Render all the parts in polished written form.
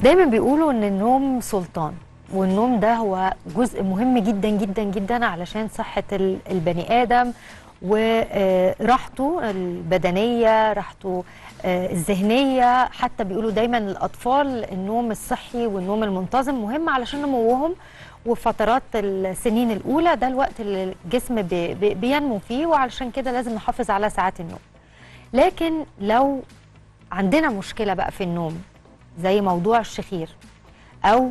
دايما بيقولوا ان النوم سلطان، والنوم ده هو جزء مهم جدا جدا جدا علشان صحة البني آدم وراحته البدنية، راحته الذهنية. حتى بيقولوا دايما الأطفال النوم الصحي والنوم المنتظم مهم علشان نموهم، وفترات السنين الأولى ده الوقت اللي الجسم بينمو فيه، وعلشان كده لازم نحافظ على ساعات النوم. لكن لو عندنا مشكلة بقى في النوم زي موضوع الشخير، أو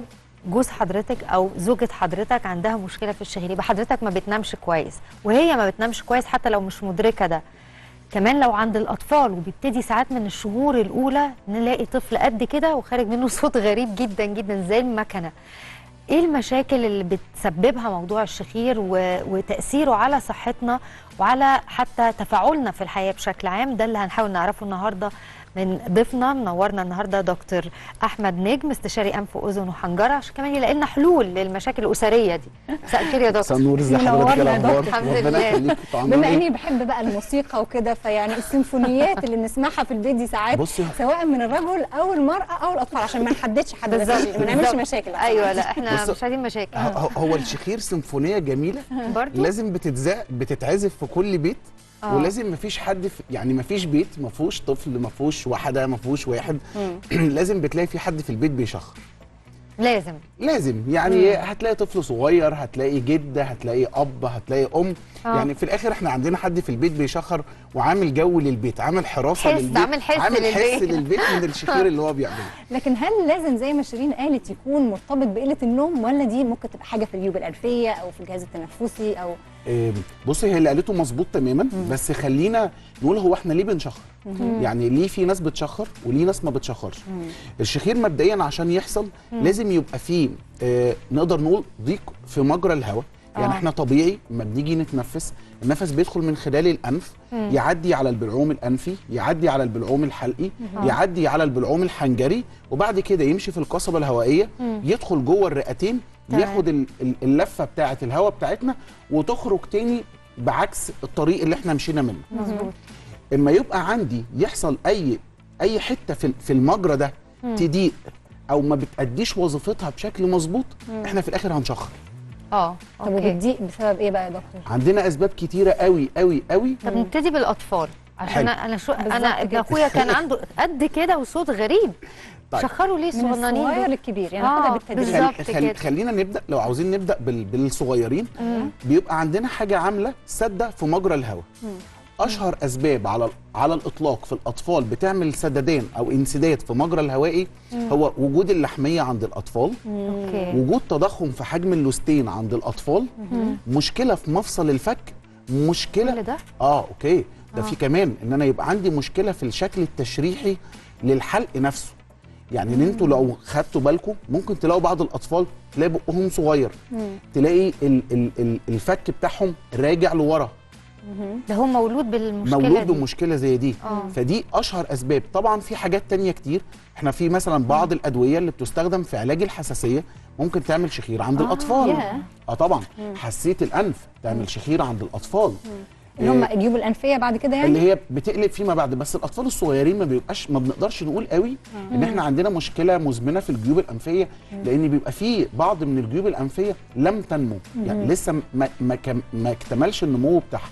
جوز حضرتك أو زوجة حضرتك عندها مشكلة في الشخير، يبقى حضرتك ما بتنامش كويس وهي ما بتنامش كويس حتى لو مش مدركة ده. كمان لو عند الأطفال وبيبتدي ساعات من الشهور الأولى نلاقي طفل قد كده وخارج منه صوت غريب جدا جدا زي المكنة. ايه المشاكل اللي بتسببها موضوع الشخير وتأثيره على صحتنا وعلى حتى تفاعلنا في الحياة بشكل عام؟ ده اللي هنحاول نعرفه النهاردة من ضيفنا. منورنا النهاردة دكتور أحمد نجم، استشاري أنف وأذن وحنجرة، عشان كمان يلاقي لنا حلول للمشاكل الأسرية دي. مساء الخير يا دكتور. مساء النور، ازي حضرتك؟ الاخبار؟ الحمد لله. بما اني بحب بقى الموسيقى وكده، فيعني السيمفونيات اللي بنسمعها في البيت دي ساعات سواء من الرجل او المرأة او الاطفال، عشان ما نحددش حد، ما نعملش مشاكل. ايوه، لا احنا مش عايزين مشاكل. هو الشخير سيمفونيه جميله برضو، لازم بتتعزف في كل بيت. ولازم مفيش حد يعني مفيش بيت ما فيهوش طفل، ما فيهوش واحده، ما فيهوش واحد. لازم بتلاقي في حد في البيت بيشخر. لازم يعني هتلاقي طفل صغير، هتلاقي جده، هتلاقي اب، هتلاقي ام. يعني في الاخر احنا عندنا حد في البيت بيشخر وعامل جو للبيت، عامل حراسه للبيت، عامل حس للبيت من الشخير اللي هو بيعمله. لكن هل لازم زي ما شيرين قالت يكون مرتبط بقله النوم، ولا دي ممكن تبقى حاجه في الجيوب الانفيه او في الجهاز التنفسي او بصي، هي اللي قالته مظبوط تماما. بس خلينا نقول هو احنا ليه بنشخر؟ يعني ليه في ناس بتشخر وليه ناس ما بتشخرش؟ الشخير مبدئيا عشان يحصل لازم يبقى فيه نقدر نقول ضيق في مجرى الهواء. يعني احنا طبيعي لما بنيجي نتنفس، النفس بيدخل من خلال الانف، يعدي على البلعوم الانفي، يعدي على البلعوم الحلقي، يعدي على البلعوم الحنجري، وبعد كده يمشي في القصبه الهوائيه، يدخل جوه الرئتين، ياخد اللفه بتاعه الهواء بتاعتنا وتخرج تاني بعكس الطريق اللي احنا مشينا منه. مظبوط. اما يبقى عندي يحصل اي حته في المجرى ده تضيق او ما بتأديش وظيفتها بشكل مظبوط، احنا في الاخر هنشخر. طب وبتضيق بسبب ايه بقى يا دكتور؟ عندنا اسباب كتيره قوي قوي قوي. طب نبتدي بالاطفال، عشان انا ابن اخويا كان عنده قد كده وصوت غريب. طيب. شخروا ليه الصغنانين؟ من الصغير للكبير، يعني خدها بالتدريج. بالظبط كده. خلينا نبدا، لو عاوزين نبدا بالصغيرين. بيبقى عندنا حاجه عامله سده في مجرى الهواء. اشهر اسباب على الاطلاق في الاطفال بتعمل سددان او انسداد في مجرى الهوائي هو وجود اللحميه عند الاطفال، وجود تضخم في حجم اللوستين عند الاطفال، مشكله في مفصل الفك، مشكله ده اوكي ده في كمان ان انا يبقى عندي مشكله في الشكل التشريحي للحلق نفسه. يعني ان انتوا لو خدتوا بالكم ممكن تلاقوا بعض الاطفال تلاقي بقهم صغير، تلاقي الفك بتاعهم راجع لورا. ده هو مولود بالمشكله مولود بمشكله زي دي. فدي اشهر اسباب. طبعا في حاجات تانية كتير. احنا في مثلا بعض الادويه اللي بتستخدم في علاج الحساسيه ممكن تعمل شخير عند الاطفال. طبعا حساسيه الانف تعمل شخير عند الاطفال، اللي هم الجيوب الانفيه بعد كده، يعني اللي هي بتقلب فيما بعد. بس الاطفال الصغيرين ما بنقدرش نقول قوي ان احنا عندنا مشكله مزمنه في الجيوب الانفيه، لان بيبقى في بعض من الجيوب الانفيه لم تنمو، يعني لسه ما اكتملش النمو بتاعها.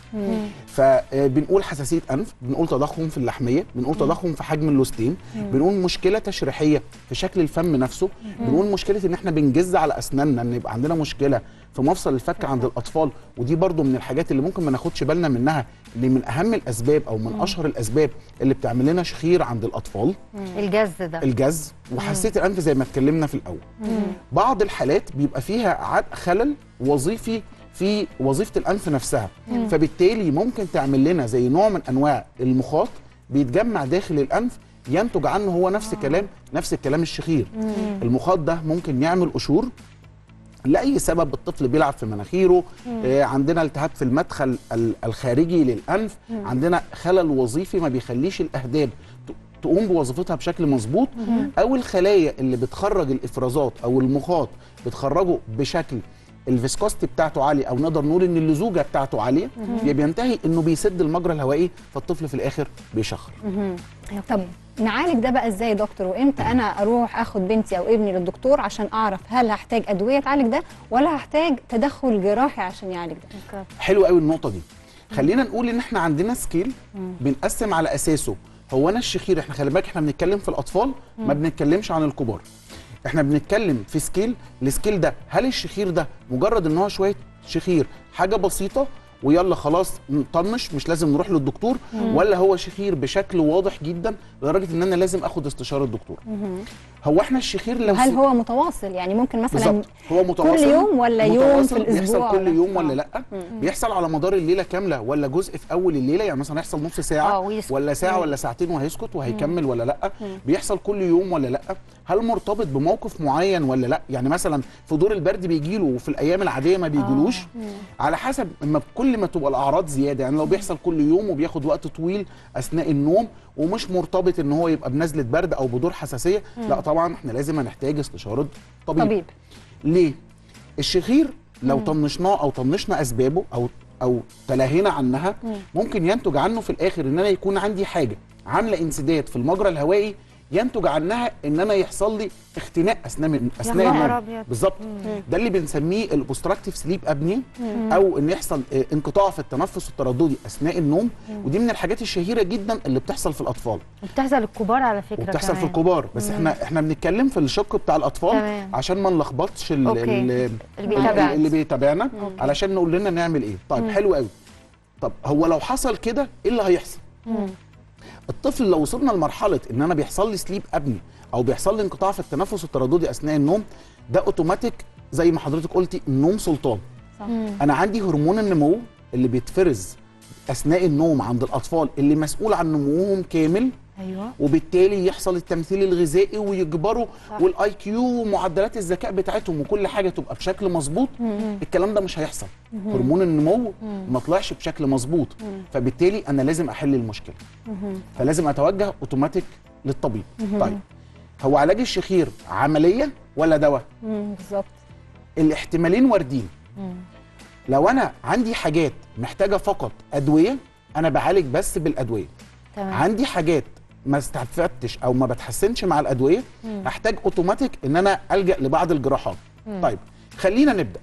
فبنقول حساسيه انف، بنقول تضخم في اللحميه، بنقول تضخم في حجم اللوستين، بنقول مشكله تشريحيه في شكل الفم نفسه، بنقول مشكله ان احنا بنجز على اسناننا، ان يبقى عندنا مشكله في مفصل الفك عند الاطفال. ودي برضو من الحاجات اللي ممكن ما ناخدش بالنا منها، اللي من اهم الاسباب او من اشهر الاسباب اللي بتعمل لنا شخير عند الاطفال. الجز وحساسيه الانف زي ما اتكلمنا في الاول. بعض الحالات بيبقى فيها خلل وظيفي في وظيفه الانف نفسها، فبالتالي ممكن تعمل لنا زي نوع من انواع المخاط بيتجمع داخل الانف، ينتج عنه هو نفس الكلام الشخير. المخاط ده ممكن يعمل قشور لأي سبب. الطفل بيلعب في مناخيره، عندنا التهاب في المدخل الخارجي للأنف، عندنا خلل وظيفي ما بيخليش الأهداب تقوم بوظيفتها بشكل مظبوط، أو الخلايا اللي بتخرج الإفرازات أو المخاط بتخرجه بشكل الفيسكوستي بتاعته عاليه، او نقدر نقول ان اللزوجه بتاعته عاليه، بينتهي انه بيسد المجرى الهوائي، فالطفل في الاخر بيشخر. طب نعالج ده بقى ازاي يا دكتور؟ وامتى انا اروح اخد بنتي او ابني للدكتور عشان اعرف هل هحتاج ادويه تعالج ده ولا هحتاج تدخل جراحي عشان يعالج ده؟ حلو قوي النقطه دي. خلينا نقول ان احنا عندنا سكيل بنقسم على اساسه هو انا الشخير. احنا خلي بالك احنا بنتكلم في الاطفال، ما بنتكلمش عن الكبار. احنا بنتكلم في سكيل، السكيل ده هل الشخير ده مجرد ان هو شويه شخير حاجه بسيطه ويلا خلاص نطنش مش لازم نروح للدكتور، ولا هو شخير بشكل واضح جدا لدرجه ان انا لازم اخد استشاره الدكتور. هو احنا الشخير لو هل هو متواصل؟ يعني ممكن مثلا بالظبط هو متواصل كل يوم ولا يوم في الاسبوع؟ بيحصل كل يوم ولا لا؟ بيحصل على مدار الليله كامله ولا جزء في اول الليله؟ يعني مثلا هيحصل نص ساعه ولا ساعه ولا ساعتين وهيسكت وهيكمل ولا لا؟ بيحصل كل يوم ولا لا؟ هل مرتبط بموقف معين ولا لا؟ يعني مثلا في دور البرد بيجيله وفي الايام العاديه ما بيجيلوش. على حسب كل ما تبقى الاعراض زياده. يعني لو بيحصل كل يوم وبياخد وقت طويل اثناء النوم ومش مرتبط ان هو يبقى بنزله برد او بدور حساسيه، لا طبعا احنا لازم هنحتاج استشاره طبيب. ليه؟ الشخير لو طنشناه او طنشنا اسبابه او تلهينا عنها، ممكن ينتج عنه في الاخر ان انا يكون عندي حاجه عامله انسداد في المجرى الهوائي، ينتج عنها ان انا يحصل لي اختناق اثناء النوم. بالظبط. ده اللي بنسميه الاوبستراكتيف سليب ابني، او ان يحصل انقطاع في التنفس الترددي اثناء النوم. ودي من الحاجات الشهيره جدا اللي بتحصل في الاطفال، وبتحصل الكبار على فكره، وبتحصل كمان في الكبار. بس احنا بنتكلم في الشق بتاع الاطفال عشان ما نلخبطش اللي بيتابعنا، علشان نقول لنا نعمل ايه. طيب حلو قوي. طب هو لو حصل كده ايه اللي هيحصل؟ الطفل لو وصلنا لمرحله ان انا بيحصل لي سليب ابني او بيحصل لي انقطاع في التنفس الترددي اثناء النوم، ده اوتوماتيك زي ما حضرتك قلتي النوم سلطان. صح. انا عندي هرمون النمو اللي بيتفرز اثناء النوم عند الاطفال اللي مسؤول عن نموهم كامل. ايوه. وبالتالي يحصل التمثيل الغذائي ويجبروا والاي كيو ومعدلات الذكاء بتاعتهم وكل حاجه تبقى بشكل مظبوط. الكلام ده مش هيحصل. هرمون النمو ما طلعش بشكل مظبوط، فبالتالي انا لازم احل المشكله. فلازم اتوجه اوتوماتيك للطبيب. طيب هو علاج الشخير عمليه ولا دواء؟ بالظبط. الاحتمالين واردين. لو انا عندي حاجات محتاجه فقط ادويه، انا بعالج بس بالادويه. عندي حاجات ما استفدتش او ما بتحسنش مع الادويه، احتاج اوتوماتيك ان انا الجا لبعض الجراحات. طيب خلينا نبدا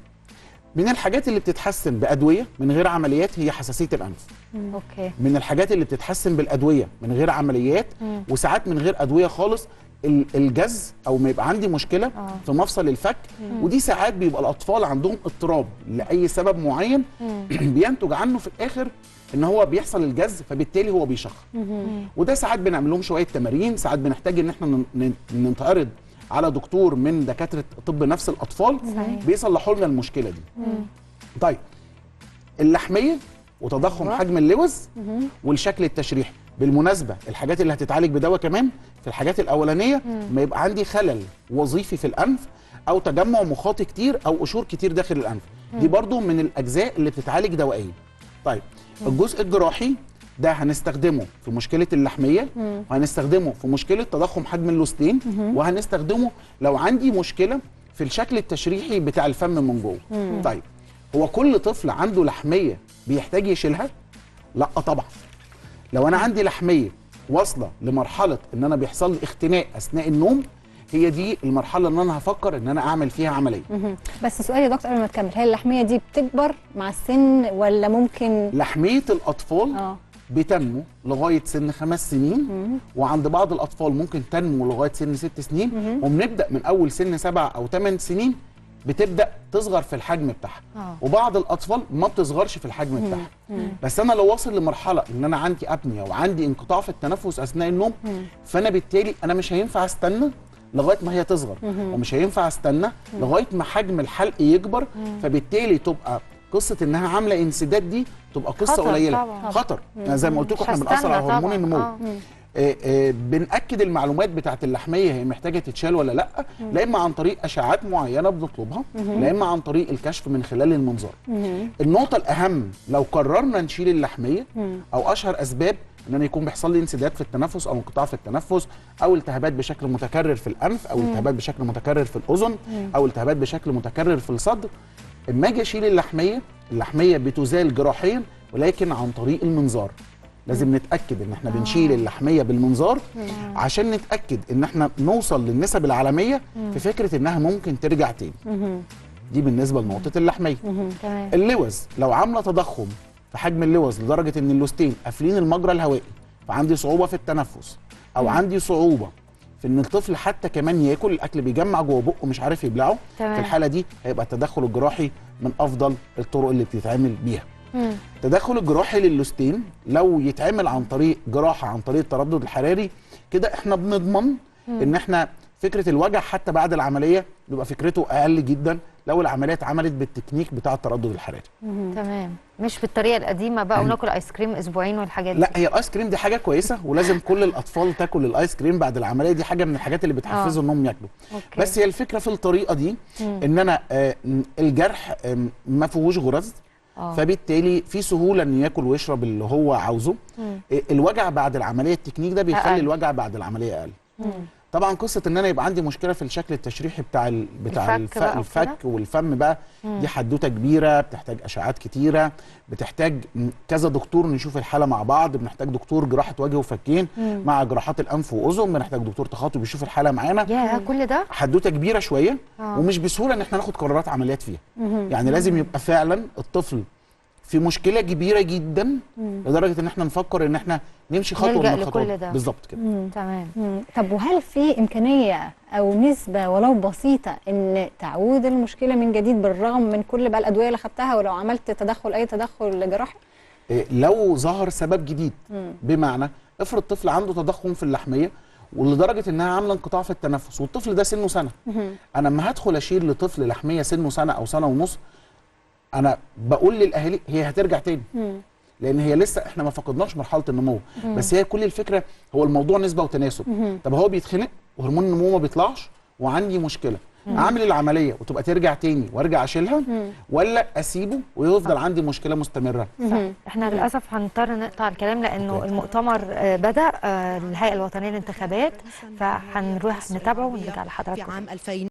من الحاجات اللي بتتحسن بادويه من غير عمليات، هي حساسيه الانف. اوكي. من الحاجات اللي بتتحسن بالادويه من غير عمليات، وساعات من غير ادويه خالص، الجز او ما يبقى عندي مشكله في مفصل الفك. ودي ساعات بيبقى الاطفال عندهم اضطراب لاي سبب معين بينتج عنه في الاخر ان هو بيحصل الجز، فبالتالي هو بيشخر. وده ساعات بنعمل لهم شويه تمارين، ساعات بنحتاج ان احنا ننتعرض على دكتور من دكاتره طب نفس الاطفال بيصلحوا لنا المشكله دي. طيب اللحميه وتضخم حجم اللوز والشكل التشريحي، بالمناسبه الحاجات اللي هتتعالج بدواء كمان في الحاجات الاولانيه ما يبقى عندي خلل وظيفي في الانف او تجمع مخاطي كتير او قشور كتير داخل الانف، دي برضو من الاجزاء اللي بتتعالج دوائيا. طيب الجزء الجراحي ده هنستخدمه في مشكله اللحميه، وهنستخدمه في مشكله تضخم حجم اللوستين، وهنستخدمه لو عندي مشكله في الشكل التشريحي بتاع الفم من جوه. طيب هو كل طفل عنده لحميه بيحتاج يشيلها؟ لا طبعا. لو انا عندي لحميه واصله لمرحله ان انا بيحصل لي اختناق اثناء النوم، هي دي المرحله اللي انا هفكر ان انا اعمل فيها عمليه. بس سؤال يا دكتور قبل ما تكمل، هل اللحميه دي بتكبر مع السن ولا ممكن؟ لحميه الاطفال بتنمو لغايه سن 5 سنين، وعند بعض الاطفال ممكن تنمو لغايه سن 6 سنين، وبنبدا من اول سن 7 أو 8 سنين بتبدا تصغر في الحجم بتاعها. وبعض الاطفال ما بتصغرش في الحجم بتاعها. بس انا لو واصل لمرحله ان انا عندي ابنيا وعندي انقطاع في التنفس اثناء النوم، فانا بالتالي انا مش هينفع استنى لغايه ما هي تصغر، ومش هينفع استنى لغايه ما حجم الحلق يكبر، فبالتالي تبقى قصه انها عامله انسداد دي تبقى قصه قليله. خطر. زي ما قلت لكم احنا بنأثر على هرمون النمو. بنأكد المعلومات بتاعت اللحميه هي محتاجه تتشال ولا لا، لا اما عن طريق اشعاعات معينه بنطلبها، لا اما عن طريق الكشف من خلال المنظار. النقطه الاهم لو قررنا نشيل اللحميه، او اشهر اسباب ان انا يكون بيحصل لي انسداد في التنفس او انقطاع في التنفس، او التهابات بشكل متكرر في الانف، او التهابات بشكل متكرر في الاذن، او التهابات بشكل متكرر في الصدر، اما اجي اشيل اللحميه بتزال جراحيا ولكن عن طريق المنظار. لازم نتاكد ان احنا بنشيل اللحميه بالمنظار عشان نتاكد ان احنا نوصل للنسب العالميه في فكره انها ممكن ترجع تاني. دي بالنسبه لنقطه اللحميه. تمام. اللوز لو عامله تضخم في حجم اللوز لدرجه ان اللوزتين قافلين المجرى الهوائي فعندي صعوبه في التنفس، او عندي صعوبه في ان الطفل حتى كمان ياكل الاكل بيجمع جوه بقه مش عارف يبلعه، تمام. في الحاله دي هيبقى التدخل الجراحي من افضل الطرق اللي بتتعمل بيها. التدخل الجراحي للوزتين لو يتعمل عن طريق جراحه عن طريق التردد الحراري، كده احنا بنضمن ان احنا فكره الوجع حتى بعد العمليه بيبقى فكرته اقل جدا لو العمليه اتعملت بالتكنيك بتاع التردد الحراري. تمام، مش بالطريقه القديمه بقى وناكل ايس كريم اسبوعين والحاجات دي. لا، هي الايس كريم دي حاجه كويسه ولازم كل الاطفال تاكل الايس كريم بعد العمليه، دي حاجه من الحاجات اللي بتحفزهم انهم ياكلوا. أوكي. بس هي الفكره في الطريقه دي ان انا الجرح ما فيهوش غرز، فبالتالي في سهوله انه ياكل ويشرب اللي هو عاوزه. الوجع بعد العمليه التكنيك ده بيخلي الوجع بعد العمليه اقل. طبعا قصه ان انا يبقى عندي مشكله في الشكل التشريحي بتاع الفك والفم بقى، دي حدوته كبيره بتحتاج اشعات كتيره، بتحتاج كذا دكتور نشوف الحاله مع بعض، بنحتاج دكتور جراحه وجه وفكين مع جراحات الانف واذن، بنحتاج دكتور تخاطب يشوف الحاله معانا. يا كل ده حدوته كبيره شويه ومش بسهوله ان احنا ناخد قرارات عمليات فيها. يعني لازم يبقى فعلا الطفل في مشكله كبيره جدا لدرجه ان احنا نفكر ان احنا نمشي خطوه من الخطوات بالظبط كده. تمام. طب وهل في امكانيه او نسبه ولو بسيطه ان تعود المشكله من جديد بالرغم من كل بقى الادويه اللي خدتها ولو عملت اي تدخل جراحي؟ لو ظهر سبب جديد، بمعنى افرض طفل عنده تضخم في اللحميه ولدرجه انها عامله انقطاع في التنفس والطفل ده سنه سنه، انا لما هدخل اشيل لطفل لحميه سنه سنه او سنه ونص، انا بقول للاهالي هي هترجع تاني لان هي لسه احنا ما فقدناش مرحله النمو. بس هي كل الفكره هو الموضوع نسبه وتناسب. طب هو بيتخنق وهرمون النمو ما بيطلعش وعندي مشكله، اعمل العمليه وتبقى ترجع تاني وارجع اشيلها، ولا اسيبه ويفضل عندي مشكله مستمره؟ صح. احنا للاسف هنضطر نقطع الكلام لانه المؤتمر بدا الهيئه الوطنيه للانتخابات، فهنروح نتابعه ونرجع لحضراتكم.